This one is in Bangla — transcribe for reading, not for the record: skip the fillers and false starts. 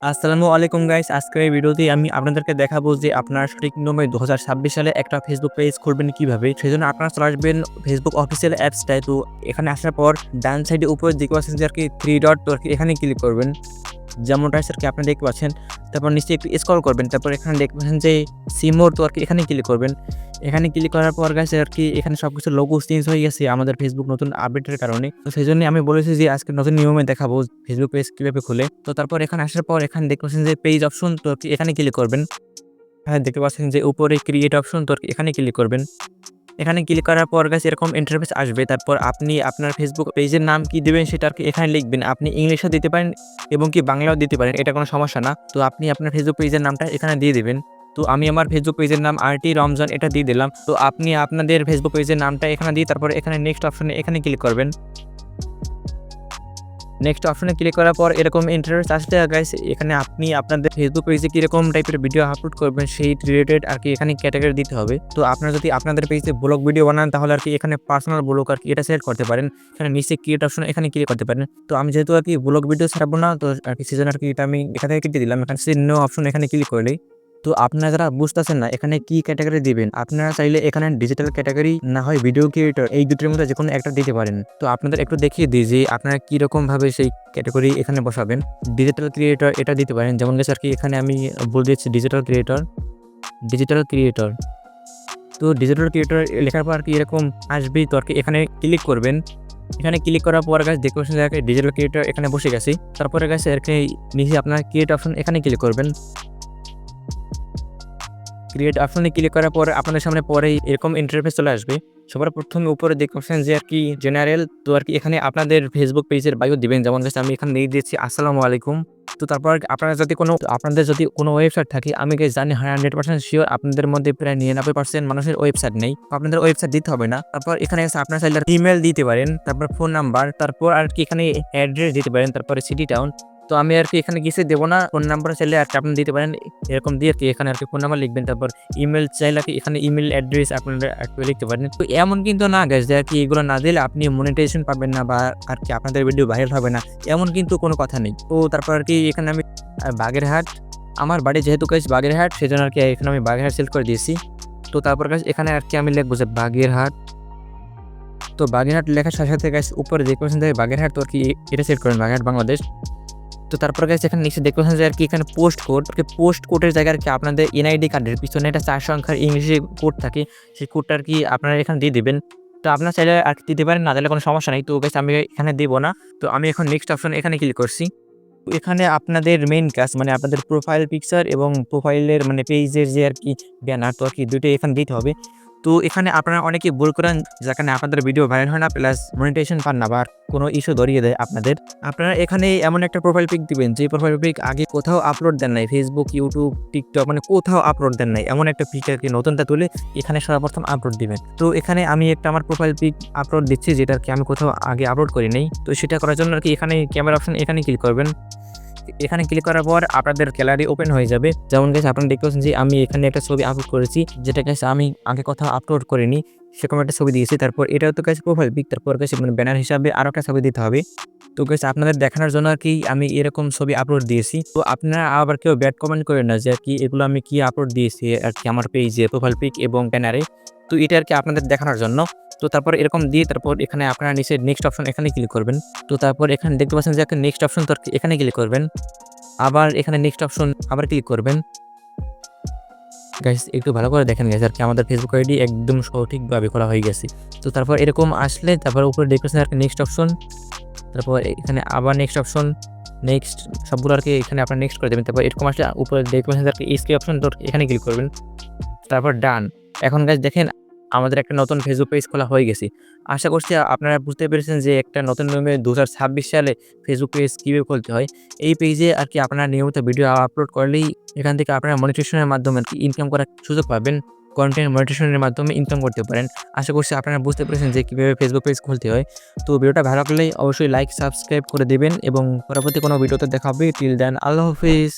আসসালামু আলাইকুম গাইস। আজকের এই ভিডিওতে আমি আপনাদেরকে দেখাবো যে আপনারা সঠিক নিয়মে 2026 সালে একটা ফেসবুক পেজ খুলবেন কিভাবে। সেজন্য আপনারা চলে আসবেন ফেসবুক অফিসিয়াল অ্যাপসটায়। তো এখানে আসার পর ডান সাইডে উপরে দেখতে পাচ্ছেন যে আরকি 3 ডট, তো আরকি এখানে ক্লিক করবেন। যেমনটা আরকি আপনারা দেখতে পাচ্ছেন। তারপর নিচে একটু স্ক্রল করবেন। তারপর এখানে দেখতে পাচ্ছেন যে সি মোর, তো আরকি এখানে ক্লিক করবেন। এখানে ক্লিক করার পর গাইস আরকি এখানে সবকিছু লোগো চেঞ্জ হয়ে গেছে আমাদের ফেসবুক নতুন আপডেটের কারণে। তো সেজন্যই আমি বলেছি যে আজকে নতুন নিয়মে দেখাবো ফেসবুক পেজ কিভাবে খুলে। তো তারপর এখানে আসার পর এখানে দেখতে পাচ্ছেন যে পেজ অপশন, তো আরকি এখানে ক্লিক করবেন। হ্যাঁ, দেখতে পাচ্ছেন যে উপরে ক্রিয়েট অপশন, তো আরকি এখানে ক্লিক করবেন। এখানে ক্লিক করার পর গাইস এরকম ইন্টারফেস আসবে। তারপর আপনি আপনার ফেসবুক পেজের নাম কি দিবেন সেটা আরকি এখানে লিখবেন। আপনি ইংলিশেও দিতে পারেন এবং কি বাংলাও দিতে পারেন। এটা কোনো সমস্যা না। তো আপনি আপনার ফেসবুক পেজের নামটা এখানে দিয়ে দিবেন। তো আমি আমার ফেসবুক পেজের নাম আরটি রমজান এটা দিয়ে দিলাম। তো আপনি আপনাদের ফেসবুক পেজের নামটা এখানে দিয়ে তারপর এখানে নেক্সট অপশনে এখানে ক্লিক করবেন। নেক্সট অপশনে ক্লিক করার পর এরকম ইন্টারফেস আসলে গাইস এখানে আপনি আপনাদের ফেসবুক পেজে কিরকম টাইপের ভিডিও আপলোড করবেন সেই রিলেটেড আরকি এখানে ক্যাটাগরি দিতে হবে। তো আপনারা যদি আপনাদের পেজে ব্লগ ভিডিও বানান তাহলে আরকি এখানে পার্সোনাল ব্লগ আরকি এটা সিলেক্ট করতে পারেন। এখানে নিচে ক্রিয়েট অপশন এখানে ক্লিক করতে পারেন। তো আমি যেহেতু আরকি ব্লগ ভিডিও ছাড়বো না, তো আরকি সেজন্য আরকি এটা আমি এখান থেকে কেটে দিলাম। এখানে সি নো অপশন এখানে ক্লিক করলেই। তো আপনারা যারা বুঝতেছেন না এখানে কি ক্যাটাগরি দিবেন, আপনারা চাইলে এখানে ডিজিটাল ক্যাটাগরি না হয় ভিডিও ক্রিয়েটর এই দুটোর মধ্যে যেকোনো একটা দিতে পারেন। তো আপনাদের একটু দেখিয়ে দিই যে আপনারা কিরকম ভাবে সেই ক্যাটাগরি এখানে বসাবেন। ডিজিটাল ক্রিয়েটর এটা দিতে পারেন। যেমন গেছে আরকি এখানে আমি বলে দিচ্ছি ডিজিটাল ক্রিয়েটর, ডিজিটাল ক্রিয়েটর। তো ডিজিটাল ক্রিয়েটর লেখার পর আরকি এরকম আসবেই, তো আরকি এখানে ক্লিক করবেন। এখানে ক্লিক করার পর গাইস দেখতে পাচ্ছেন যে ডিজিটাল ক্রিয়েটর এখানে বসে গেছি। তারপরে গাইস আরকি নিচে আপনার ক্রিয়েট অপশন এখানে ক্লিক করবেন। ক্রিয়েট অপশনে ক্লিক করার পর আপনাদের সামনে পরেই এরকম ইন্টারফেস চলে আসবে। সবার প্রথমে উপরে দেখতে পাচ্ছেন যে আরকি জেনারেল, তো আরকি এখানে আপনাদের ফেসবুক পেজের বায়ো দিবেন। যেমন হচ্ছে আমি এখানে দিয়ে দিচ্ছি আসসালামু আলাইকুম। তো তারপর আপনাদের যদি কোনো ওয়েবসাইট থাকে, আমি গাইস জানি 100% সিওর আপনাদের মধ্যে প্রায় 99% মানুষের ওয়েবসাইট নেই। আপনাদের ওয়েবসাইট দিতে হবে না। তারপর এখানে এসে আপনার চাইলে ইমেল দিতে পারেন, তারপর ফোন নাম্বার, তারপর আরকি এখানে অ্যাড্রেস দিতে পারেন, তারপরে সিটি টাউন। তো আমি আরকি এখানে কিছু দেব না। ফোন নাম্বার চাইলে আরকি আপনি দিতে পারেন। এরকম দিয়ে আরকি এখানে আরকি ফোন নাম্বার লিখবেন। তারপর ইমেল চাইলে আরকি এখানে ইমেল অ্যাড্রেস আপনারা আরকি লিখতে পারেন। তো এমন কিন্তু না গাইস যে আরকি এগুলো না দিলে আপনি মনিটাইজেশন পাবেন না বা আরকি আপনাদের ভিডিও ভাইরাল হবে না। এমন কিন্তু কোনো কথা নেই। তো তারপর আরকি এখানে আমি বাগেরহাট, আমার বাড়ি যেহেতু গাইস বাগেরহাট সেজন্য আরকি এখানে আমি বাগেরহাট সিলেক্ট করে দিয়েছি। তো তারপর গাইস এখানে আরকি আমি লিখবো যে বাগেরহাট। তো বাগেরহাট লেখার সাথে, সাথে গাইস উপরে দেখতে পাচ্ছেন যে বাগেরহাট, তো আরকি এটা সিলেক্ট করেন বাগেরহাট বাংলাদেশ। তো তারপর গাইস এখানে নিচে দেখতে পাচ্ছেন যে আরকি এখানে পোস্ট কোড, পোস্ট কোডের জায়গায় আরকি আপনাদের এনআইডি কার্ডের পিছনে একটা 4 সংখ্যার ইংলিশে কোড থাকে। সেই কোডটা আরকি আপনারা এখানে দিয়ে দিবেন। তো আপনারা চাইলে আরকি দিতে পারেন, না দিলে কোনো সমস্যা নাই। তো গাইস আমি এখানে দিব না। তো আমি এখন নেক্সট অপশন এখানে ক্লিক করছি। তো এখানে আপনাদের মেইন কাজ মানে আপনাদের প্রোফাইল পিকচার এবং প্রোফাইলের মানে পেজের যে আরকি ব্যানার, তো আরকি ২ টাই এখানে দিতে হবে। তো এখানে আপনারা অনেকেই ভুল করেন যেখানে আপনাদের ভিডিও ভাইরাল হয় না প্লাস মনিটাইজেশন পান না বা কোনো ইস্যু ধরিয়ে দেয় আপনাদের। আপনারা এখানে এমন একটা প্রোফাইল পিক দিবেন যে প্রোফাইল পিক আগে কোথাও আপলোড দেন নাই। ফেসবুক, ইউটিউব, টিকটক মানে কোথাও আপলোড দেন নাই। এমন একটা পিক আরকি নতুনটা তুলে এখানে সর্বপ্রথম আপলোড দিবেন। তো এখানে আমি একটা আমার প্রোফাইল পিক আপলোড দিচ্ছি যেটা আরকি আমি কোথাও আগে আপলোড করি নাই। তো সেটা করার জন্য আরকি এখানে ক্যামেরা অপশন এখানে ক্লিক করবেন। এখানে ক্লিক করার পর আপনাদের গ্যালারি ওপেন হয়ে যাবে। যেমন গাইস আপনারা দেখতে পাচ্ছেন যে আমি এখানে একটা ছবি আপলোড করেছি যেটা গাইস আমি আগে কোথাও আপলোড করিনি। সেরকম একটা ছবি দিয়েছি। তারপর এটাও তো গাইস প্রোফাইল পিক, তারপর গাইস মানে ব্যানার হিসাবে আরো একটা ছবি দিতে হবে। তো গাইস আপনাদের দেখানোর জন্য আরকি আমি এরকম ছবি আপলোড দিয়েছি। তো আপনারা আবার কেউ ব্যাড কমেন্ট করেন না যে আরকি এগুলো আমি কি আপলোড দিয়েছি আরকি আমার পেজে প্রোফাইল পিক এবং ব্যানারে। তো এটা আরকি আপনাদের দেখানোর জন্য। তো তারপর এরকম দিয়ে তারপর এখানে আপনারা নিচে নেক্সট অপশন এখানে ক্লিক করবেন। তো তারপর এখানে দেখতে পাচ্ছেন যে একটা নেক্সট অপশন, তো এখানে ক্লিক করবেন। আবার এখানে নেক্সট অপশন আবার ক্লিক করবেন। গাইস একটু ভালো করে দেখেন গাইস আরকি আমাদের ফেসবুক আইডি একদম সঠিকভাবে খোলা হয়ে গেছে। তো তারপর এরকম আসলে তারপর উপরে দেখতেছেন আরকি নেক্সট অপশন, তারপর এখানে আবার নেক্সট অপশন, নেক্সট সবগুলো আরকি এখানে আপনারা নেক্সট করে দেবেন। তারপর এরকম আসলে উপরে দেখতেছেন আরকি এসকেপ অপশন, তো এখানে ক্লিক করবেন। তারপর ডান। এখন গাইস দেখেন আমাদের একটা নতুন ফেসবুক পেজ খোলা হয়ে গেছে। আশা করছি আপনারা বুঝতে পেরেছেন যে একটা নতুন নিয়মে 2026 সালে ফেসবুক পেজ কিভাবে খুলতে হয়। এই পেজে আরকি আপনারা নিয়মিত ভিডিও আপলোড করলেই এখান থেকে আপনারা মনিটাইজেশনের মাধ্যমে আরকি ইনকাম করার সুযোগ পাবেন। কনটেন্ট মনিটাইজেশনের মাধ্যমে ইনকাম করতে পারেন। আশা করছি আপনারা বুঝতে পেরেছেন যে কিভাবে ফেসবুক পেজ খুলতে হয়। তো ভিডিওটা ভালো লাগলে অবশ্যই লাইক, সাবস্ক্রাইব করে দিবেন এবং পরবর্তী কোনো ভিডিওতে দেখা হবে। টিল দেন আল্লাহ হাফেজ।